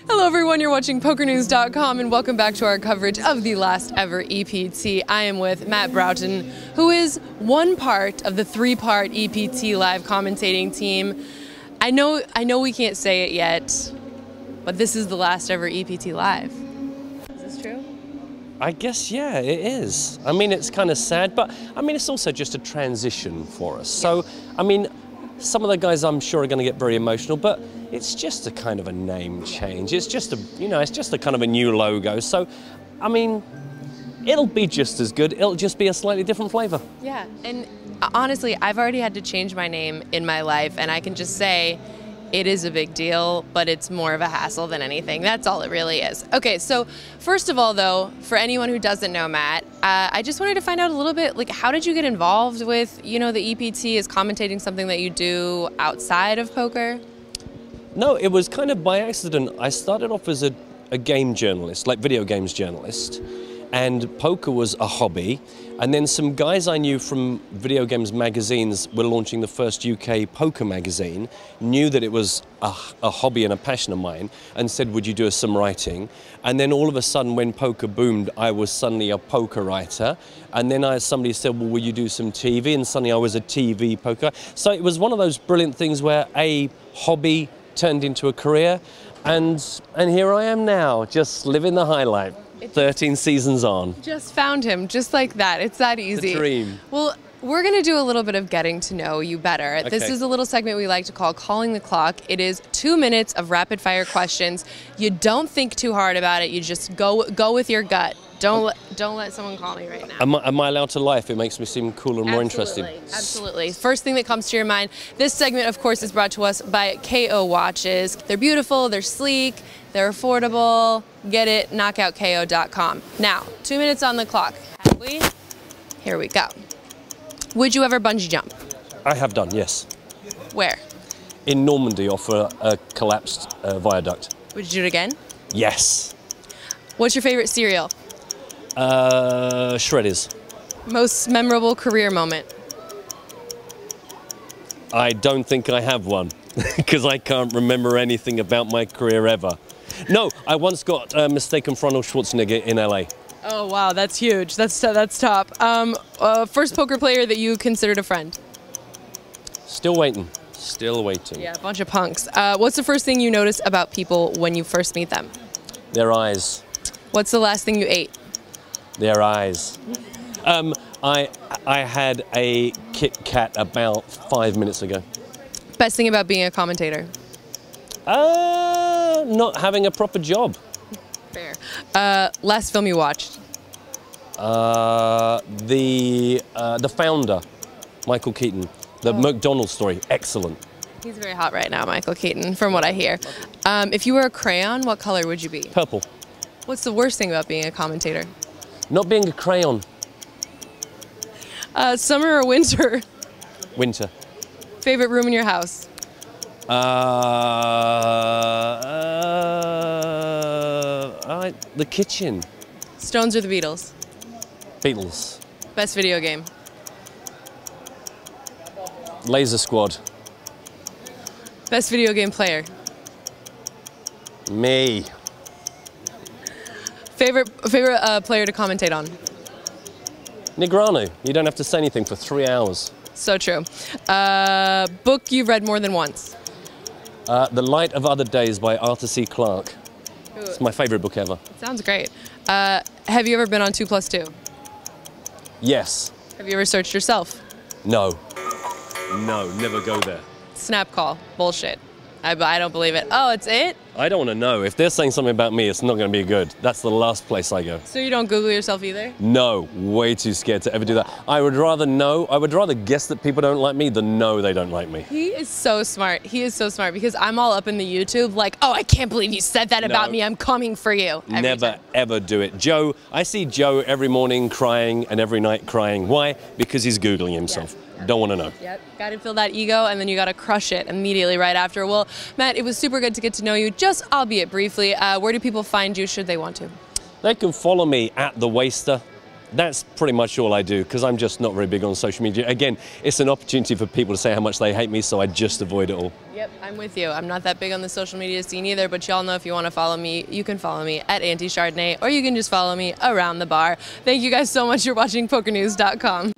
Hello everyone, you're watching PokerNews.com and welcome back to our coverage of the last ever EPT. I am with Matt Broughton, who is one part of the three-part EPT live commentating team. I know we can't say it yet, but this is the last ever EPT live. Is this true? I guess, yeah, it is. I mean, it's kind of sad, but I mean, it's also just a transition for us. So, I mean, some of the guys I'm sure are going to get very emotional, but it's just a kind of a name change. It's just a, it's just a kind of a new logo. So, I mean, it'll be just as good. It'll just be a slightly different flavor. Yeah, and honestly, I've already had to change my name in my life, and I can just say it is a big deal, but it's more of a hassle than anything. That's all it really is. Okay, so first of all, though, for anyone who doesn't know Matt, I just wanted to find out a little bit, like, how did you get involved with, the EPT? Is commentating something that you do outside of poker? No, it was kind of by accident. I started off as a game journalist, like video games journalist, and poker was a hobby. And then some guys I knew from video games magazines were launching the first UK poker magazine, knew that it was a hobby and a passion of mine, and said, would you do some writing? And then all of a sudden, when poker boomed, I was suddenly a poker writer. And then somebody said, well, will you do some TV? And suddenly I was a TV poker. So it was one of those brilliant things where a hobby turned into a career, and here I am now, just living the highlight. 13 seasons on. Just found him, just like that. It's that easy. The dream. Well, we're going to do a little bit of getting to know you better. Okay. This is a little segment we like to call Calling the Clock. It is 2 minutes of rapid fire questions. You don't think too hard about it. You just go with your gut. Don't let someone call me right now. Am I allowed to lie if it makes me seem cooler and more interesting? Absolutely. First thing that comes to your mind. This segment, of course, is brought to us by KO watches. They're beautiful, they're sleek, they're affordable. Get it, knockoutko.com. Now, 2 minutes on the clock. Have we? Here we go. Would you ever bungee jump? I have done, yes. Where? In Normandy, off a collapsed viaduct. Would you do it again? Yes. What's your favorite cereal? Shreddies. Most memorable career moment? I don't think I have one, because I can't remember anything about my career ever. No, I once got mistaken for Arnold Schwarzenegger in LA. Oh wow, that's huge. That's top. First poker player that you considered a friend? Still waiting. Still waiting. Yeah, a bunch of punks. What's the first thing you notice about people when you first meet them? Their eyes. What's the last thing you ate? Their eyes. I had a Kit Kat about 5 minutes ago. Best thing about being a commentator? Not having a proper job. Fair. Last film you watched? The Founder, Michael Keaton. The McDonald's story, excellent. He's very hot right now, Michael Keaton, from what I hear. If you were a crayon, what color would you be? Purple. What's the worst thing about being a commentator? Not being a crayon. Summer or winter? Winter. Favorite room in your house? The kitchen. Stones or the Beatles? Beatles. Best video game? Laser Squad. Best video game player? Me. Favorite player to commentate on? Negreanu. You don't have to say anything for 3 hours. So true. Book you've read more than once? The Light of Other Days by Arthur C. Clarke. Ooh. It's my favorite book ever. It sounds great. Have you ever been on 2+2? Yes. Have you ever searched yourself? No. No, never go there. Snap call. Bullshit. I don't believe it. Oh, it's it? I don't want to know. If they're saying something about me, it's not going to be good. That's the last place I go. So you don't Google yourself either? No, way too scared to ever do that. I would rather know, I would rather guess that people don't like me than know they don't like me. He is so smart. He is so smart because I'm all up in the YouTube like, oh, I can't believe you said that about me. I'm coming for you. Never, ever do it. Joe, I see Joe every morning crying and every night crying. Why? Because he's Googling himself. Yes. Don't want to know. Yep, got to feel that ego and then you got to crush it immediately right after. Well, Matt, it was super good to get to know you, just albeit briefly. Where do people find you should they want to? They can follow me at The Waster that's pretty much all I do, because I'm just not very big on social media. Again, it's an opportunity for people to say how much they hate me, so I just avoid it all. Yep, I'm with you. I'm not that big on the social media scene either, but y'all know if you want to follow me, you can follow me at Auntie Chardonnay, or you can just follow me around the bar. Thank you guys so much for watching PokerNews.com.